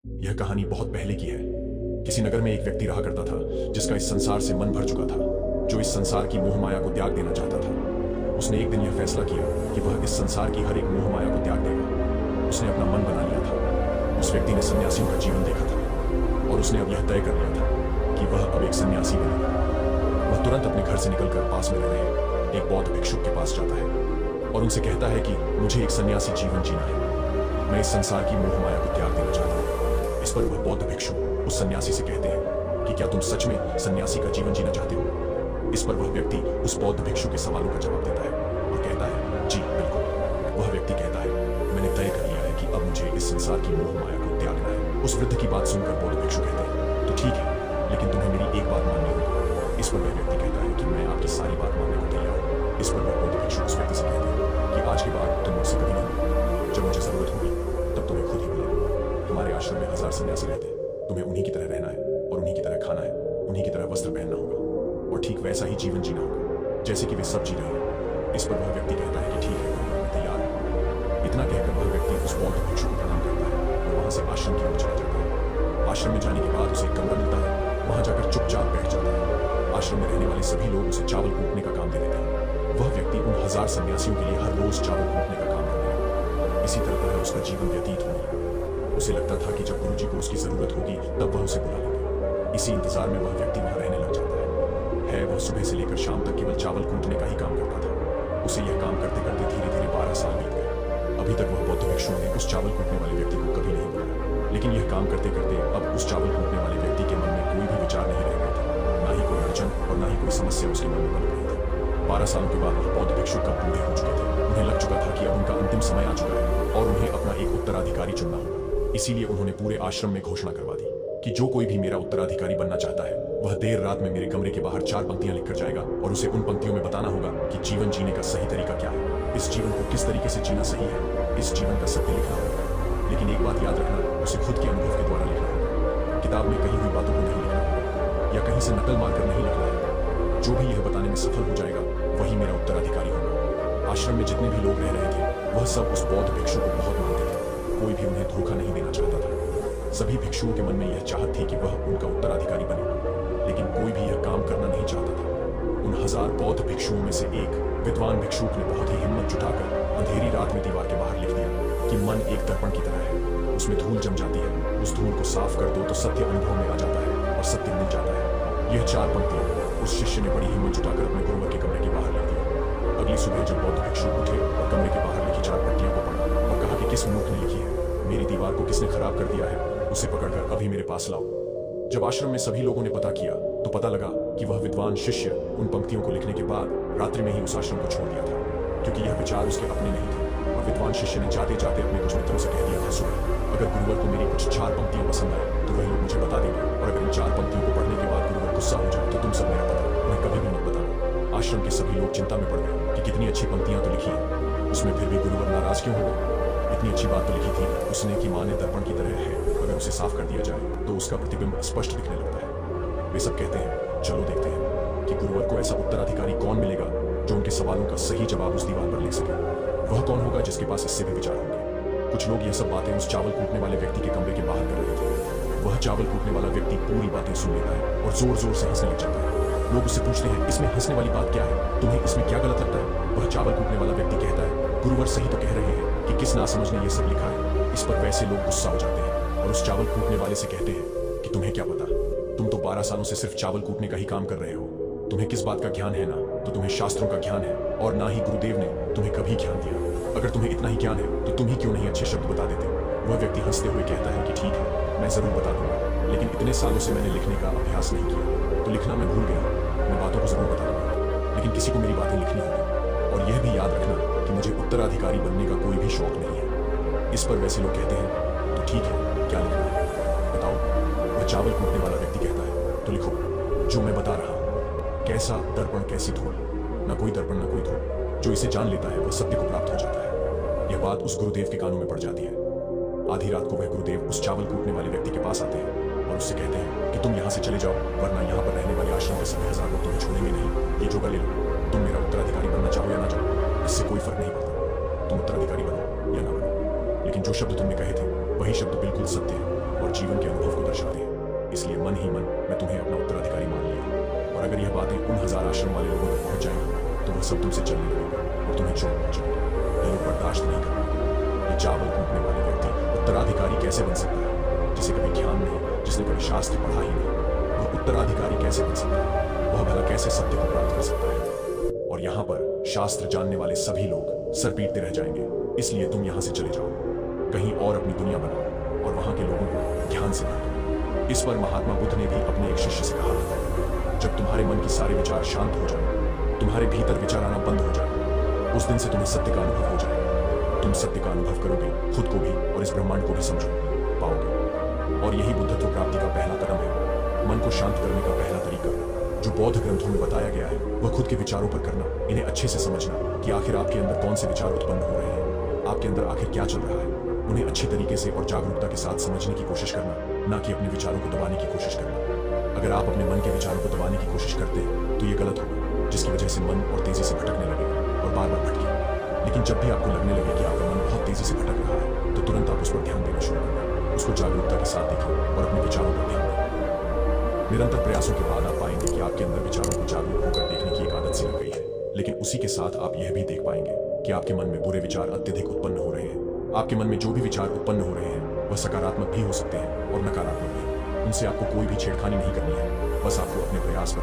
यह कहानी बहुत पहले की है। किसी नगर में एक व्यक्ति रहा करता था जिसका इस संसार से मन भर चुका था, जो इस संसार की मोह माया को त्याग देना चाहता था। उसने एक दिन यह फैसला किया कि वह इस संसार की हर एक मोह माया को त्याग देगा। उसने अपना मन बना लिया था। उस व्यक्ति ने सन्यासियों का जीवन देखा था और उसने अब यह तय कर लिया था कि वह अब एक सन्यासी बनेगा। वह तुरंत अपने घर से निकलकर पास में रह रहे एक बौद्ध भिक्षुक के पास जाता है और उनसे कहता है कि मुझे एक सन्यासी जीवन जीना है। मैं इस संसार की मोह माया को त्याग देना चाहता हूँ। इस पर वह बौद्ध भिक्षु उस सन्यासी से कहते हैं कि क्या तुम सच में सन्यासी का जीवन जीना चाहते हो? इस पर वह व्यक्ति उस बौद्ध भिक्षु के सवालों का जवाब देता है और कहता है, जी बिल्कुल। वह व्यक्ति कहता है, मैंने तय कर लिया है कि अब मुझे इस संसार की मोह माया को त्यागना है। उस वृद्ध की बात सुनकर बौद्ध भिक्षु कहते हैं, तो ठीक है, लेकिन तुम्हें मेरी एक बात माननी होगी। इस पर वह व्यक्ति कहता है कि मैं आपकी सारी बात मानने को तैयार हूँ। इस पर वह बौद्ध भिक्षु उस व्यक्ति से कहते हैं कि आज के बाद तुम मुझसे कभी नहीं मिलोगे। जब मुझे जरूरत होगी तब तुम्हें खुद ही मिलेगा। हमारे आश्रम में 1000 सन्यासी रहते हैं। तुम्हें उन्हीं की तरह रहना है और उन्हीं की तरह खाना है, उन्हीं की तरह वस्त्र पहनना होगा और ठीक वैसा ही जीवन जीना होगा जैसे कि वे सब जी रहे हैं। इस पर वह व्यक्ति कहता है कि ठीक है, मैं तैयार हूँ। इतना कहकर वह व्यक्ति उस बौद्ध भिक्षु को प्रणाम करता है और वहां से आश्रम की ओर चला जाता है। आश्रम में जाने के बाद उसे एक कमरा मिलता है। वहां जाकर चुपचाप बैठ जाता है। आश्रम में रहने वाले सभी लोग उसे चावल कूटने का काम दे देते हैं। वह व्यक्ति उन 1000 सन्यासियों के लिए हर रोज चावल कूटने का काम करने लगा। इसी तरह उसका जीवन व्यतीत होने लगा। उसे लगता था कि जब गुरुजी को उसकी जरूरत होगी तब वह उसे बुला लेंगे। इसी इंतजार में वह व्यक्ति वहां रहने लग जाता है। वह सुबह से लेकर शाम तक केवल चावल कूटने का ही काम करता था। उसे यह काम करते करते धीरे धीरे 12 साल बीत गए। अभी तक वह बौद्ध भिक्षु ने उस चावल कूटने वाले व्यक्ति को कभी नहीं बुलाया। लेकिन यह काम करते करते अब उस चावल कूटने वाले व्यक्ति के मन में कोई भी विचार नहीं रह गए थे। ना ही कोई अड़चन और ना ही कोई समस्या उसके मन में बन गई थी। 12 सालों के बाद वह बौद्ध भिक्षु कब बूढ़े हो चुके थे। उन्हें लग चुका था कि अब उनका अंतिम समय आ चुका है और उन्हें अपना एक उत्तराधिकारी चुनना होगा। इसीलिए उन्होंने पूरे आश्रम में घोषणा करवा दी कि जो कोई भी मेरा उत्तराधिकारी बनना चाहता है वह देर रात में मेरे कमरे के बाहर 4 पंक्तियां लिखकर जाएगा और उसे उन पंक्तियों में बताना होगा कि जीवन जीने का सही तरीका क्या है, इस जीवन को किस तरीके से जीना सही है, इस जीवन का सत्य लिखना होगा। लेकिन एक बात याद रखना, उसे खुद के अनुभव के द्वारा लिखना होगा। किताब में कही हुई बातों को नहीं लिखना होगा या कहीं से नकल मारकर नहीं लिखना है। जो भी यह बताने में सफल हो जाएगा वही मेरा उत्तराधिकारी होगा। आश्रम में जितने भी लोग रह रहे थे वह सब उस बौद्ध भिक्षु को बहुत मानते थे। कोई भी उन्हें धोखा नहीं देना चाहता था। सभी भिक्षुओं के मन में यह चाहत थी कि वह उनका उत्तराधिकारी बने, लेकिन कोई भी यह काम करना नहीं चाहता था। उन 1000 बौद्ध भिक्षुओं में से एक विद्वान भिक्षुक ने बहुत ही हिम्मत जुटाकर अंधेरी रात में दीवार के बाहर लिख दिया कि मन एक दर्पण की तरह है, उसमें धूल जम जाती है, उस धूल को साफ कर दो तो सत्य अनुभव में आ जाता है और सत्य मिल जाता है। यह 4 पंक्तियां उस शिष्य ने बड़ी हिम्मत जुटाकर अपने गुरुवर के कमरे के बाहर लिख दिया। अगली सुबह जब बौद्ध भिक्षु उठे और कमरे के बाहर लिखी 4 पट्टियों को पढ़ा और कहा कि किस मूर्ख ने लिखी है, मेरी दीवार को किसने खराब कर दिया है, उसे पकड़कर अभी मेरे पास लाओ। जब आश्रम में सभी लोगों ने पता किया तो पता लगा कि वह विद्वान शिष्य उन पंक्तियों को लिखने के बाद रात्रि में ही उस आश्रम को छोड़ दिया था, क्योंकि यह विचार उसके अपने नहीं थे। और विद्वान शिष्य ने जाते जाते अपने कुछ मित्रों से कह दिया था, सुनो, अगर गुरुवर को मेरी कुछ 4 पंक्तियां पसंद आए तो वह लोग मुझे बता देंगे, और अगर इन 4 पंक्तियों को पढ़ने के बाद गुरुवर गुस्सा हो जाए तो तुम सब मेरा पता उन्हें कभी भी मत बताना। आश्रम के सभी लोग चिंता में पड़ गए कि कितनी अच्छी पंक्तियां तो लिखी है, उसमें फिर भी गुरुवर नाराज क्यों हो गए। इतनी अच्छी बात तो लिखी थी उसने कि माँ ने दर्पण की तरह है, अगर उसे साफ कर दिया जाए तो उसका प्रतिबिंब स्पष्ट दिखने लगता है। वे सब कहते हैं, चलो देखते हैं कि गुरुवर को ऐसा उत्तराधिकारी कौन मिलेगा जो उनके सवालों का सही जवाब उस दीवार पर लिख सके। वह कौन होगा जिसके पास इससे भी विचार होंगे। कुछ लोग यह सब बातें उस चावल कूटने वाले व्यक्ति के कमरे के बाहर कर रहे थे। वह चावल कूटने वाला व्यक्ति पूरी बातें सुन लेता है और जोर जोर से हंसने लग जाता है। लोग उससे पूछते हैं, इसमें हंसने वाली बात क्या है, तुम्हें इसमें क्या गलत लगता है। वह चावल कूटने वाला व्यक्ति कहता है, गुरुवर सही तो कह रहे हैं कि किस नासमझ ने यह सब लिखा है। इस पर वैसे लोग गुस्सा हो जाते हैं और उस चावल कूटने वाले से कहते हैं कि तुम्हें क्या पता, तुम तो 12 सालों से सिर्फ चावल कूटने का ही काम कर रहे हो। तुम्हें किस बात का ज्ञान है, ना तो तुम्हें शास्त्रों का ज्ञान है और ना ही गुरुदेव ने तुम्हें कभी ज्ञान दिया। अगर तुम्हें इतना ही ज्ञान है तो तुम ही क्यों नहीं अच्छे शब्द बता देते। वह व्यक्ति हंसते हुए कहता है कि ठीक है, मैं जरूर बता दूंगा, लेकिन इतने सालों से मैंने लिखने का अभ्यास नहीं किया तो लिखना मैं भूल गया। मैं बातों को जरूर बता दूंगा, लेकिन किसी को मेरी बातें लिखनी होगी। और यह भी याद रखना कि मुझे उत्तराधिकारी बनने का कोई भी शौक नहीं है। इस पर वैसे लोग कहते हैं, तो ठीक है, क्या लिखना है बताओ। वह चावल कूटने वाला व्यक्ति कहता है, तो लिखो जो मैं बता रहा हूँ। कैसा दर्पण कैसी धूल, न कोई दर्पण न कोई धूल, जो इसे जान लेता है वह सत्य को प्राप्त हो जाता है। यह बात उस गुरुदेव के कानों में पड़ जाती है। आधी रात को वह गुरुदेव उस चावल कूटने वाले व्यक्ति के पास आते हैं और उससे कहते हैं कि तुम यहाँ से चले जाओ, वरना यहाँ पर रहने वाले आश्रम के सभी 1000 लोग तुम्हें छोड़ेंगे नहीं। ये जोगा ले लो, तुम मेरा उत्तराधिकारी बनना चाहो या ना चाहो, इससे कोई फर्क नहीं पड़ता। तुम उत्तराधिकारी बनो या ना बनो, लेकिन जो शब्द तुमने कहे थे वही शब्द बिल्कुल सत्य है और जीवन के अनुभव को दर्शाते हैं। इसलिए मन ही मन मैं तुम्हें अपना उत्तराधिकारी मान लिया। और अगर यह बातें उन 1000 आश्रम वाले लोगों तक पहुंच जाएंगी तो वह सब तुमसे चलने लगेंगे और तुम्हें चोट पहुंचाएंगे। ये लोग बर्दाश्त नहीं करेंगे। ये चावल कूटने वाले व्यक्ति उत्तराधिकारी कैसे बन सकता है जिसे कभी ज्ञान नहीं, जिसने कभी शास्त्र पढ़ा ही नहीं? वह उत्तराधिकारी कैसे बन सकता है? वह भला कैसे सत्य को प्राप्त कर सकता है? और यहाँ पर शास्त्र जानने वाले सभी लोग सर पीटते रह जाएंगे। इसलिए तुम यहाँ से चले जाओ, कहीं और अपनी दुनिया बनाओ और वहां के लोगों को ज्ञान से बांटो। इस पर महात्मा बुद्ध ने भी अपने एक शिष्य से कहा, जब तुम्हारे मन के सारे विचार शांत हो जाए, तुम्हारे भीतर विचार आना बंद हो जाए, उस दिन से तुम्हें सत्य का अनुभव हो जाए। तुम सत्य का अनुभव करोगे, खुद को भी और इस ब्रह्मांड को भी समझो पाओगे। और यही बुद्धत्व प्राप्ति का पहला कदम है। मन को शांत करने का पहला तरीका जो बौद्ध ग्रंथों में बताया गया है वह खुद के विचारों पर करना, इन्हें अच्छे से समझना कि आखिर आपके अंदर कौन से विचार उत्पन्न हो रहे हैं, आपके अंदर आखिर क्या चल रहा है। उन्हें अच्छी तरीके से और जागरूकता के साथ समझने की कोशिश करना, ना कि अपने विचारों को दबाने की कोशिश करना। अगर आप अपने मन के विचारों को दबाने की कोशिश करते हैं तो ये गलत होगा, जिसकी वजह से मन और तेजी से भटकने लगेगा और बार बार भटके। लेकिन जब भी आपको लगने लगे कि आपका मन बहुत तेजी से भटक रहा है तो तुरंत आप उस पर ध्यान देना शुरू करना, उसको जागरूकता के साथ देखें और अपने विचारों पर ध्यान दें। निरंतर प्रयासों के बाद आप पाएंगे कि आपके अंदर विचारों को जागरूक होकर देखने की एक आदत सी लग गई है। लेकिन उसी के साथ आप यह भी देख पाएंगे कि आपके मन में बुरे विचार अत्यधिक उत्पन्न हो रहे हैं। आपके मन में जो भी विचार उत्पन्न हो रहे हैं वह सकारात्मक भी हो सकते हैं और नकारात्मक भी। उनसे आपको कोई भी छेड़खानी नहीं करनी है, बस आपको अपने प्रयास पर